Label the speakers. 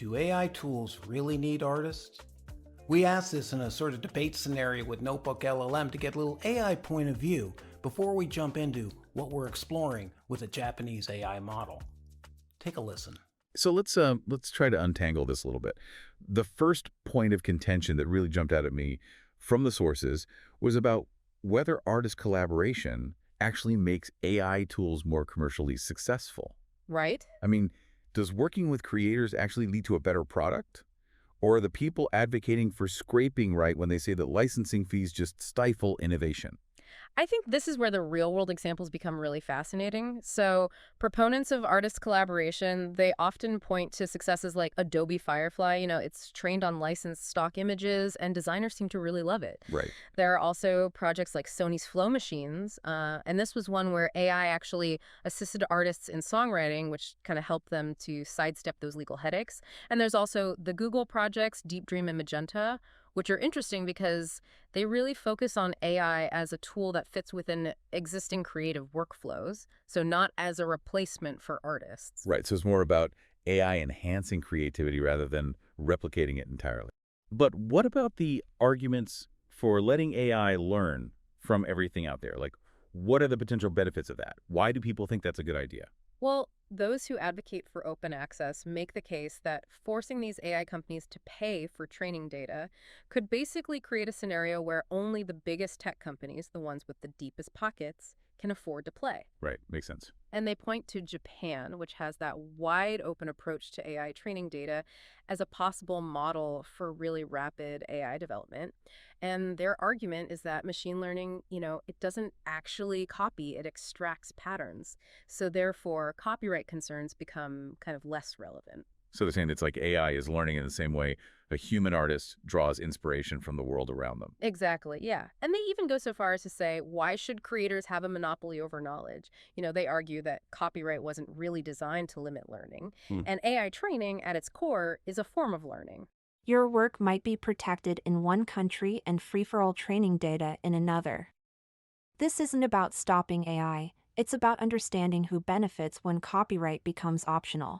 Speaker 1: Do AI tools really need artists? We asked this in a sort of debate scenario with Notebook LLM to get a little AI point of view before we jump into what we're exploring with a Japanese AI model. Take a listen.
Speaker 2: So let's try to untangle this a little bit. The first point of contention that really jumped out at me from the sources was about whether artist collaboration actually makes AI tools more commercially successful.
Speaker 3: Right?
Speaker 2: I mean, does working with creators actually lead to a better product? Or are the people advocating for scraping right when they say that licensing fees just stifle innovation?
Speaker 3: I think this is where the real-world examples become really fascinating. So proponents of artist collaboration, they often point to successes like Adobe Firefly. It's trained on licensed stock images, and designers seem to really love it.
Speaker 2: Right.
Speaker 3: There are also projects like Sony's Flow Machines, and this was one where AI actually assisted artists in songwriting, which kind of helped them to sidestep those legal headaches. And there's also the Google projects, Deep Dream and Magenta, which are interesting because they really focus on AI as a tool that fits within existing creative workflows, so not as a replacement for artists.
Speaker 2: Right. So it's more about AI enhancing creativity rather than replicating it entirely. But what about the arguments for letting AI learn from everything out there? Like, what are the potential benefits of that? Why do people think that's a good idea?
Speaker 3: Well, those who advocate for open access make the case that forcing these AI companies to pay for training data could basically create a scenario where only the biggest tech companies, the ones with the deepest pockets, can afford to play.
Speaker 2: Right. Makes sense.
Speaker 3: And they point to Japan, which has that wide open approach to AI training data, as a possible model for really rapid AI development. And their argument is that machine learning, it doesn't actually copy, it extracts patterns. So therefore, copyright concerns become kind of less relevant.
Speaker 2: So they're saying it's like AI is learning in the same way a human artist draws inspiration from the world around them.
Speaker 3: Exactly, yeah. And they even go so far as to say, why should creators have a monopoly over knowledge? They argue that copyright wasn't really designed to limit learning,
Speaker 2: Hmm.
Speaker 3: and AI training, at its core, is a form of learning.
Speaker 4: Your work might be protected in one country and free-for-all training data in another. This isn't about stopping AI, it's about understanding who benefits when copyright becomes optional.